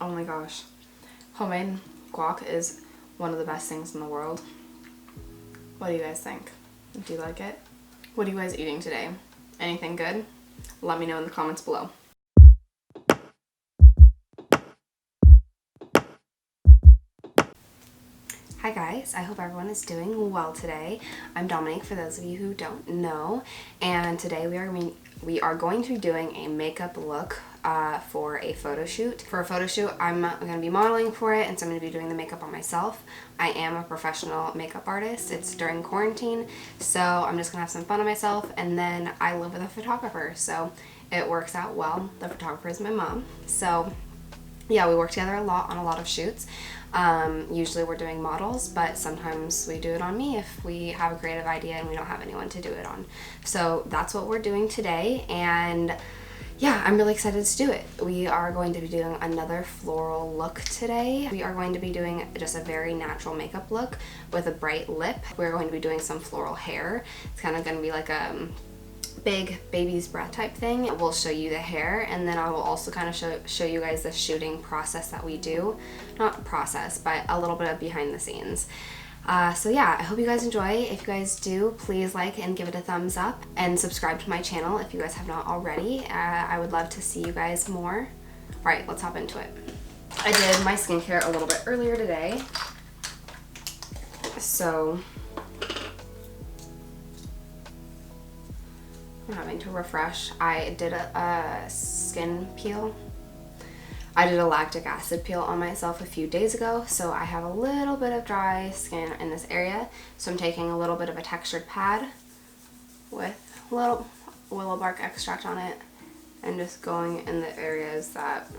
Oh my gosh. Homemade guac is one of the best things in the world. What do you guys think? Do you like it? What are you guys eating today? Anything good? Let me know in the comments below. Hi guys, I hope everyone is doing well today. I'm Dominique, for those of you who don't know, and today we are going to be doing a makeup look for a photo shoot. For a photo shoot, I'm going to be modeling for it, and so I'm going to be doing the makeup on myself. I am a professional makeup artist. It's during quarantine, so I'm just going to have some fun on myself, and then I live with a photographer, so it works out well. The photographer is my mom, so yeah, we work together a lot on a lot of shoots. Usually we're doing models, but sometimes we do it on me if we have a creative idea and we don't have anyone to do it on. So that's what we're doing today, and yeah, I'm really excited to do it. We are going to be doing another floral look today. We are going to be doing just a very natural makeup look with a bright lip. We're going to be doing some floral hair. It's kind of going to be like a big baby's breath type thing. We'll show you the hair, and then I will also kind of show you guys the shooting process that we do. Not process, but a little bit of behind the scenes. So yeah, I hope you guys enjoy. If you guys do, please like and give it a thumbs up, and subscribe to my channel if you guys have not already. I would love to see you guys more. Alright, let's hop into it. I did my skincare a little bit earlier today, so I'm having to refresh. I did a skin peel. I did a lactic acid peel on myself a few days ago, so I have a little bit of dry skin in this area. So I'm taking a little bit of a textured pad with a little willow bark extract on it and just going in the areas that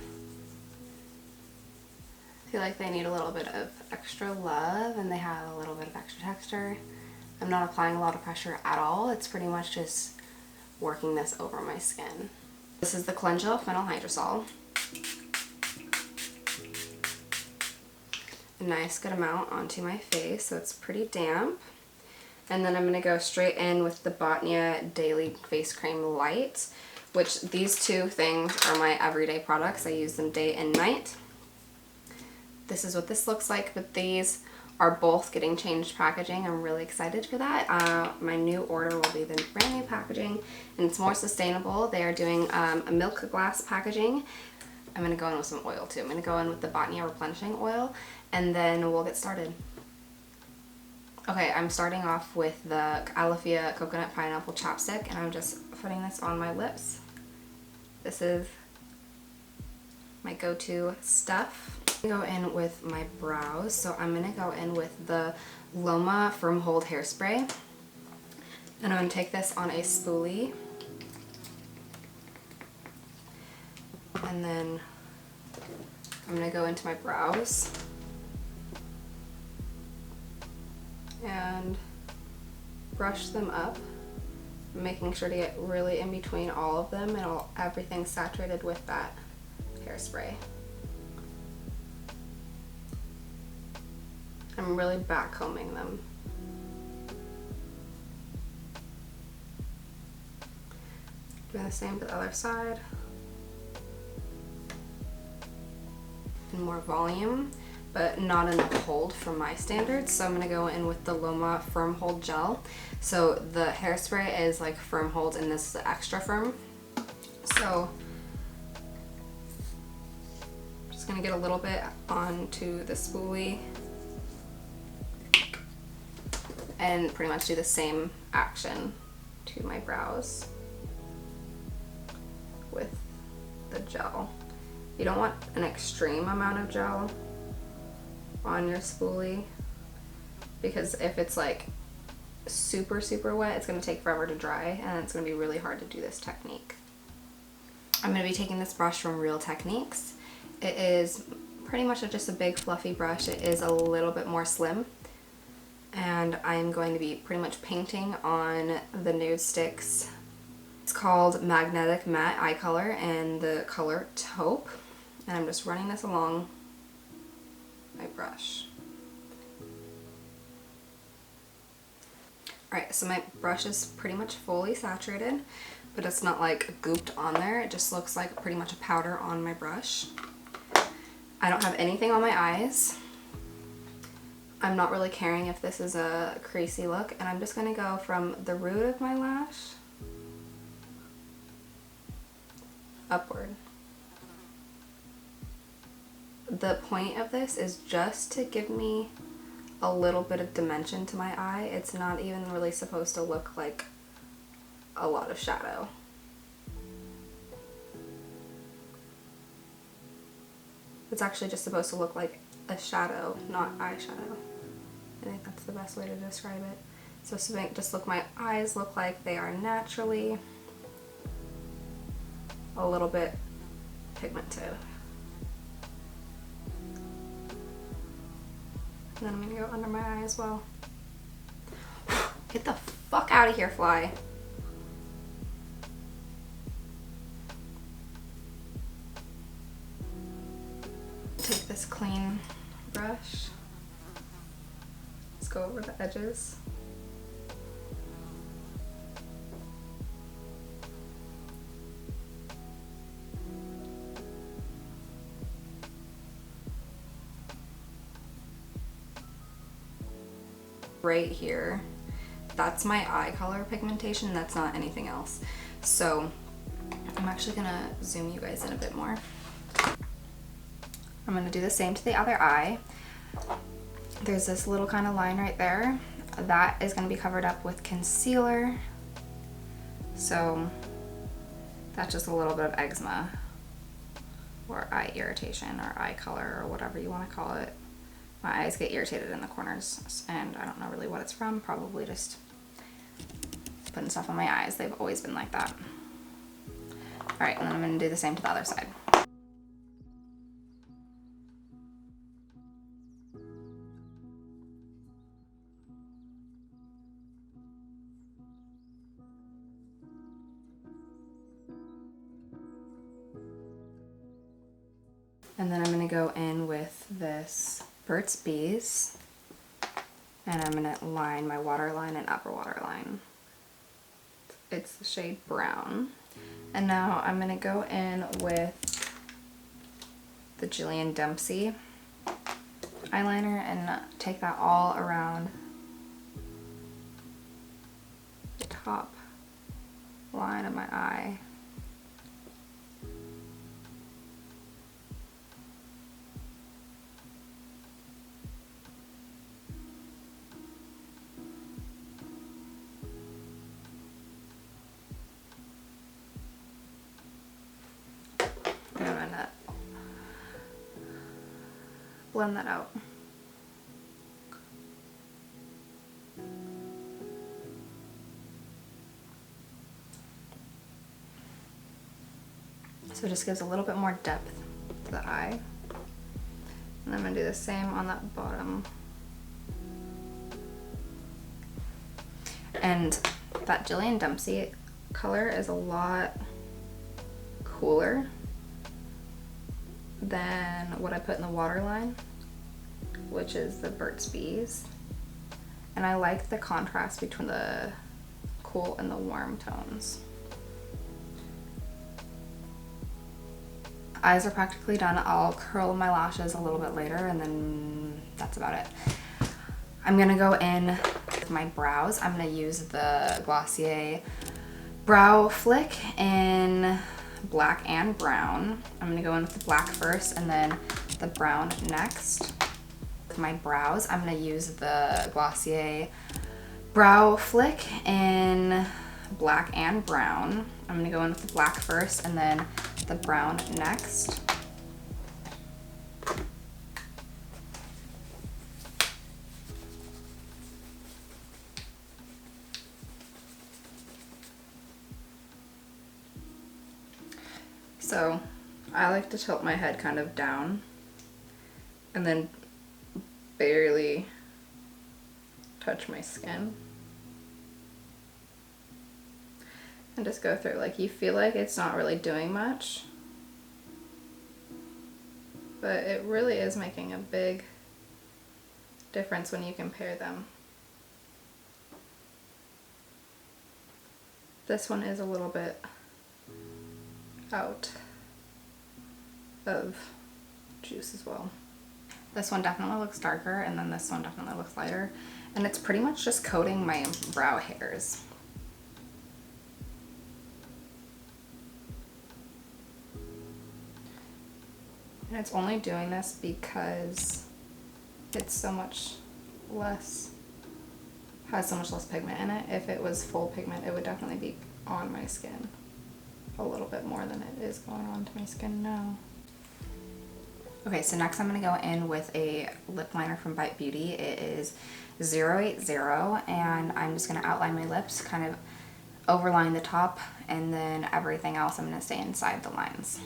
feel like they need a little bit of extra love and they have a little bit of extra texture. I'm not applying a lot of pressure at all. It's pretty much just working this over my skin. This is the Cleansgel Phenyl Hydrosol. A nice good amount onto my face, so it's pretty damp. And then I'm going to go straight in with the Botnia Daily Face Cream Light, which these two things are my everyday products. I use them day and night. This is what this looks like, but these are both getting changed packaging. I'm really excited for that. My new order will be the brand new packaging, and it's more sustainable. They are doing a milk glass packaging. I'm going to go in with some oil too. I'm going to go in with the Botnia Replenishing Oil, and then we'll get started. Okay, I'm starting off with the Alafia Coconut Pineapple Chapstick, and I'm just putting this on my lips. This is my go-to stuff. I go in with my brows, so I'm going to go in with the Loma Firm Hold Hairspray. And I'm going to take this on a spoolie. And then I'm going to go into my brows and brush them up, making sure to get really in between all of them and everything saturated with that hairspray. I'm really back combing them. Doing the same to the other side. And more volume, but not enough hold for my standards, so I'm going to go in with the Loma Firm Hold Gel. So the hairspray is like firm hold, and this is extra firm. So I'm just going to get a little bit onto the spoolie and pretty much do the same action to my brows with the gel. You don't want an extreme amount of gel on your spoolie, because if it's like super wet, it's going to take forever to dry, and it's going to be really hard to do this technique. I'm going to be taking this brush from Real Techniques. It is pretty much just a big fluffy brush. It is a little bit more slim, and I'm going to be pretty much painting on the nude sticks. It's called Magnetic Matte Eye Color and the color Taupe, and I'm just running this along my brush. Alright, so my brush is pretty much fully saturated, but it's not like gooped on there. It just looks like pretty much a powder on my brush. I don't have anything on my eyes. I'm not really caring if this is a creasy look, and I'm just gonna go from the root of my lash upward. The point of this is just to give me a little bit of dimension to my eye. It's not even really supposed to look like a lot of shadow. It's actually just supposed to look like a shadow, not eyeshadow. I think that's the best way to describe it. So just look, my eyes look like they are naturally a little bit pigmented. And then I'm gonna go under my eye as well. Get the fuck out of here, fly. Take this clean brush. Let's go over the edges. Right here, that's my eye color pigmentation, that's not anything else. So I'm actually gonna zoom you guys in a bit more. I'm gonna do the same to the other eye. There's this little kind of line right there. That is gonna be covered up with concealer. So that's just a little bit of eczema or eye irritation or eye color or whatever you wanna call it. My eyes get irritated in the corners, and I don't know really what it's from. Probably just putting stuff on my eyes. They've always been like that. All right, and then I'm gonna do the same to the other side. And then I'm gonna go in with this Burt's Bees, and I'm gonna line my waterline and upper waterline. It's the shade brown. And now I'm gonna go in with the Jillian Dempsey eyeliner and take that all around the top line of my eye. And I'm gonna blend that out. So it just gives a little bit more depth to the eye. And I'm gonna do the same on that bottom. And that Jillian Dempsey color is a lot cooler than what I put in the waterline, which is the Burt's Bees. And I like the contrast between the cool and the warm tones. Eyes are practically done. I'll curl my lashes a little bit later, and then that's about it. I'm gonna go in with my brows. I'm gonna use the Glossier Brow Flick in black and brown. I'm gonna go in with the black first and then the brown next. With my brows, I'm gonna use the Glossier Brow Flick in black and brown. I'm gonna go in with the black first and then the brown next. So I like to tilt my head kind of down and then barely touch my skin. And just go through, like, you feel like it's not really doing much, but it really is making a big difference when you compare them. This one is a little bit out of juice as well. This one definitely looks darker, and then this one definitely looks lighter. And it's pretty much just coating my brow hairs. And it's only doing this because it's so much less, has so much less pigment in it. If it was full pigment, it would definitely be on my skin a little bit more than it is going onto my skin now. Okay, so next I'm going to go in with a lip liner from Bite Beauty. It is 080, and I'm just going to outline my lips, kind of overline the top, and then everything else I'm going to stay inside the lines.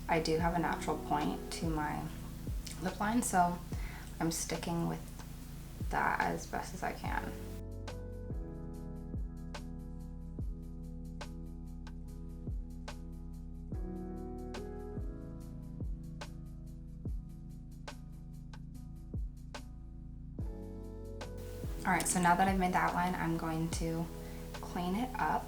I do have a natural point to my lip line, so I'm sticking with that as best as I can. Alright, so now that I've made the outline, I'm going to clean it up.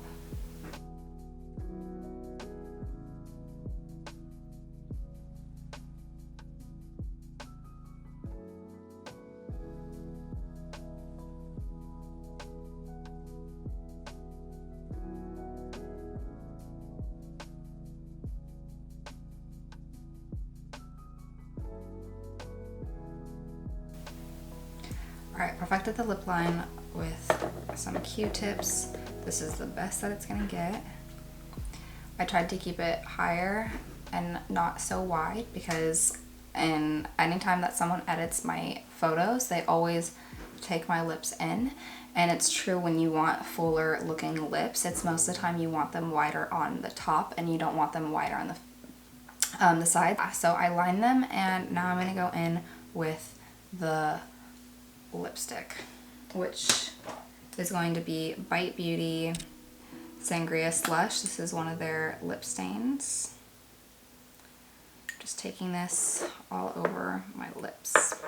Alright, perfected the lip line with some Q-tips. This is the best that it's gonna get. I tried to keep it higher and not so wide because anytime that someone edits my photos, they always take my lips in. And it's true when you want fuller looking lips, it's most of the time you want them wider on the top and you don't want them wider on the side. So I lined them, and now I'm gonna go in with the lipstick, which is going to be Bite Beauty Sangria Slush. This is one of their lip stains. Just taking this all over my lips.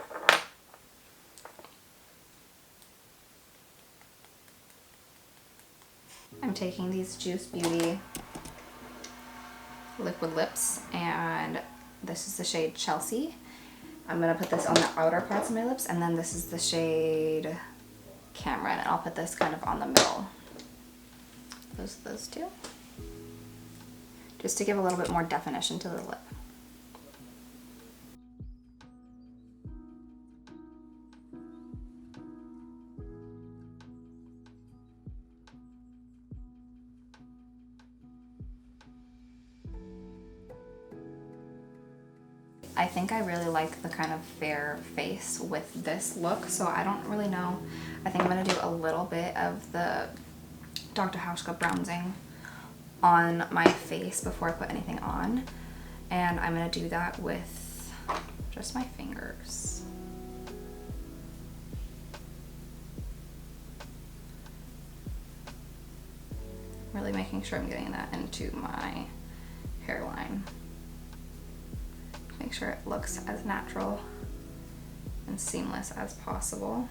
I'm taking these Juice Beauty liquid lips, and this is the shade Chelsea. I'm gonna put this on the outer parts of my lips, and then this is the shade Cameron, and I'll put this kind of on the middle. Those two. Just to give a little bit more definition to the lip. I think I really like the kind of fair face with this look, so I don't really know. I think I'm going to do a little bit of the Dr. Hauschka bronzing on my face before I put anything on. And I'm going to do that with just my fingers. Really making sure I'm getting that into my hairline. Make sure it looks as natural and seamless as possible.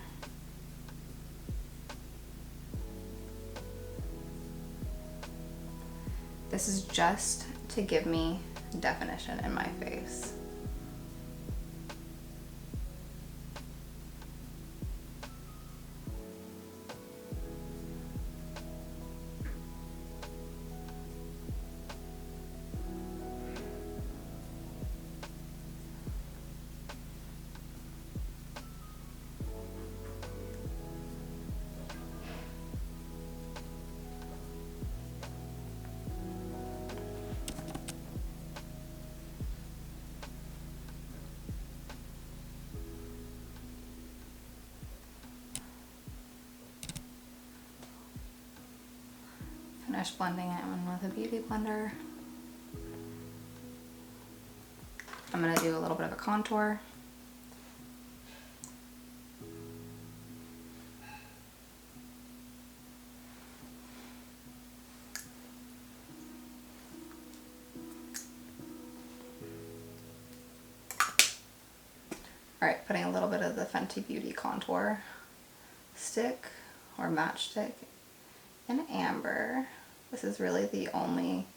This is just to give me definition in my face. Finish blending it in with a beauty blender. I'm going to do a little bit of a contour. Alright, putting a little bit of the Fenty Beauty contour stick or matchstick in amber. This is really the only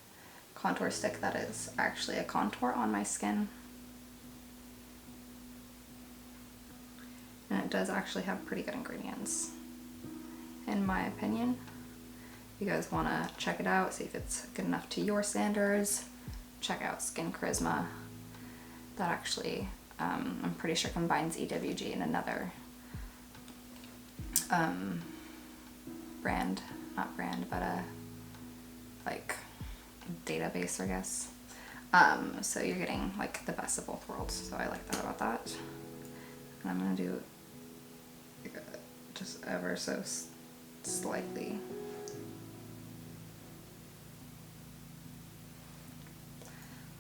contour stick that is actually a contour on my skin. And it does actually have pretty good ingredients, in my opinion. If you guys want to check it out, see if it's good enough to your standards, check out Skin Charisma. That actually, I'm pretty sure combines EWG and another brand, not brand, but a like database, I guess. So you're getting like the best of both worlds. So I like that about that. And I'm gonna do just ever so slightly.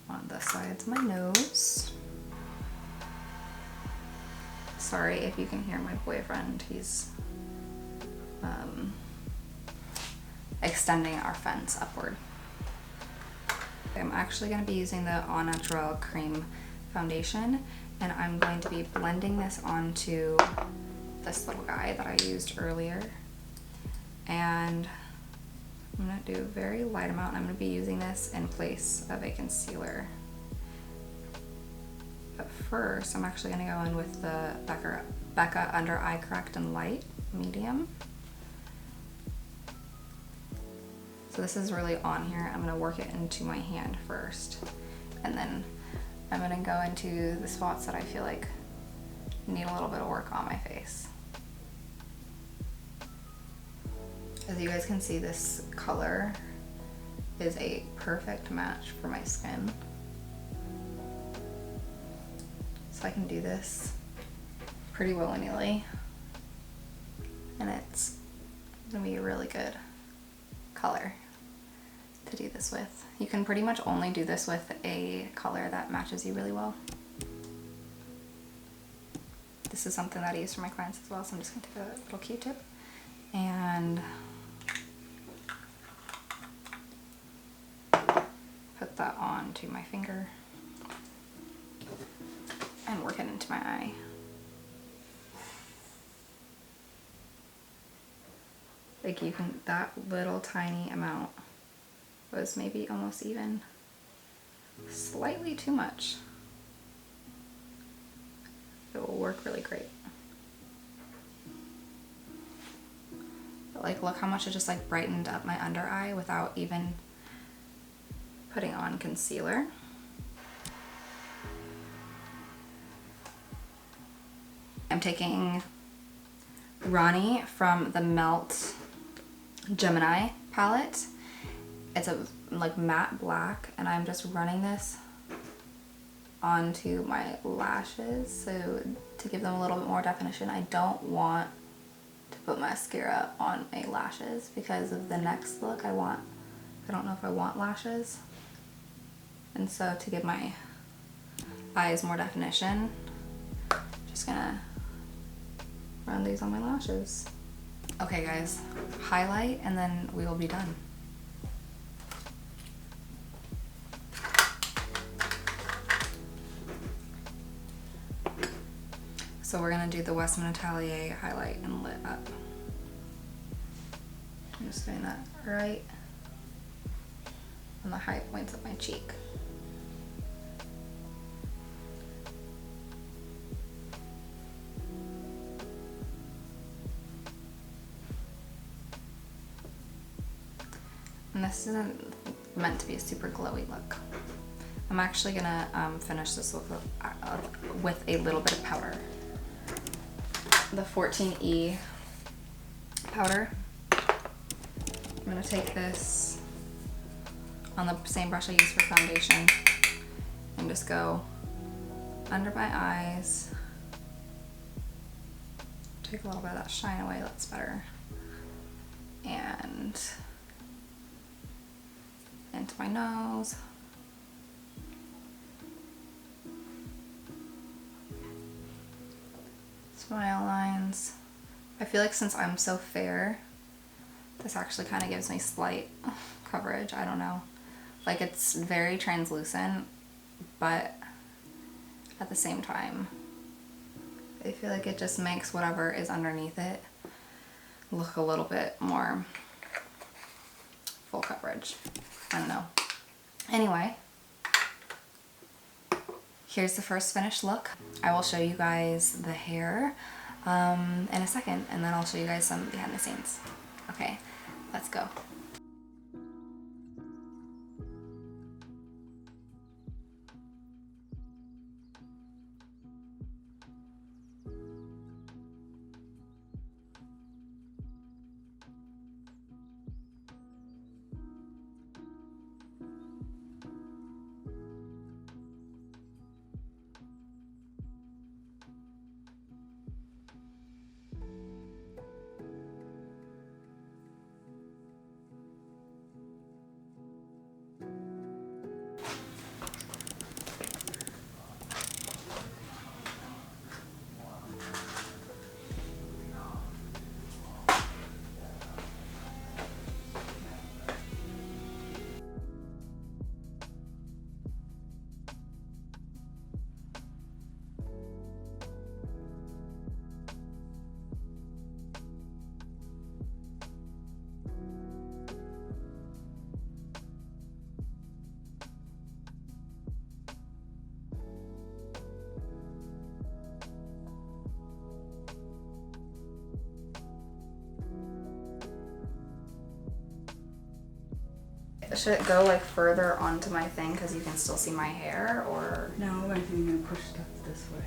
On the sides of my nose. Sorry if you can hear my boyfriend. He's extending our fence upward. I'm actually going to be using the Au Naturel Cream Foundation, and I'm going to be blending this onto this little guy that I used earlier. And I'm going to do a very light amount. I'm going to be using this in place of a concealer. But first, I'm actually going to go in with the Becca Under Eye Correct and Light Medium. So this is really on here. I'm going to work it into my hand first. And then I'm going to go into the spots that I feel like need a little bit of work on my face. As you guys can see, this color is a perfect match for my skin. So I can do this pretty willy-nilly. And it's gonna be a really good color to do this with. You can pretty much only do this with a color that matches you really well. This is something that I use for my clients as well, so I'm just gonna take a little Q-tip and put that onto my finger and work it into my eye. Like you can, that little tiny amount was maybe almost even slightly too much. It will work really great. But like, look how much it just like brightened up my under eye without even putting on concealer. I'm taking Ronnie from the Melt Gemini palette. It's a like matte black, and I'm just running this onto my lashes so to give them a little bit more definition. I don't want to put mascara on my lashes because of the next look I don't know if I want lashes. And so to give my eyes more definition, just gonna run these on my lashes. Okay guys, highlight and then we will be done. So we're gonna do the Westman Atelier highlight and lit up. I'm just doing that right on the high points of my cheek. And this isn't meant to be a super glowy look. I'm actually gonna finish this look with a little bit of powder. The 14E powder. I'm gonna take this on the same brush I use for foundation and just go under my eyes. Take a little bit of that shine away, that's better. And into my nose. Smile lines. I feel like since I'm so fair, this actually kind of gives me slight coverage. I don't know. Like it's very translucent, but at the same time, I feel like it just makes whatever is underneath it look a little bit more full coverage. I don't know. Anyway, here's the first finished look. I will show you guys the hair in a second, and then I'll show you guys some behind the scenes. Okay, let's go. Should it go like further onto my thing because you can still see my hair, or? No, I think I'm gonna push stuff this way.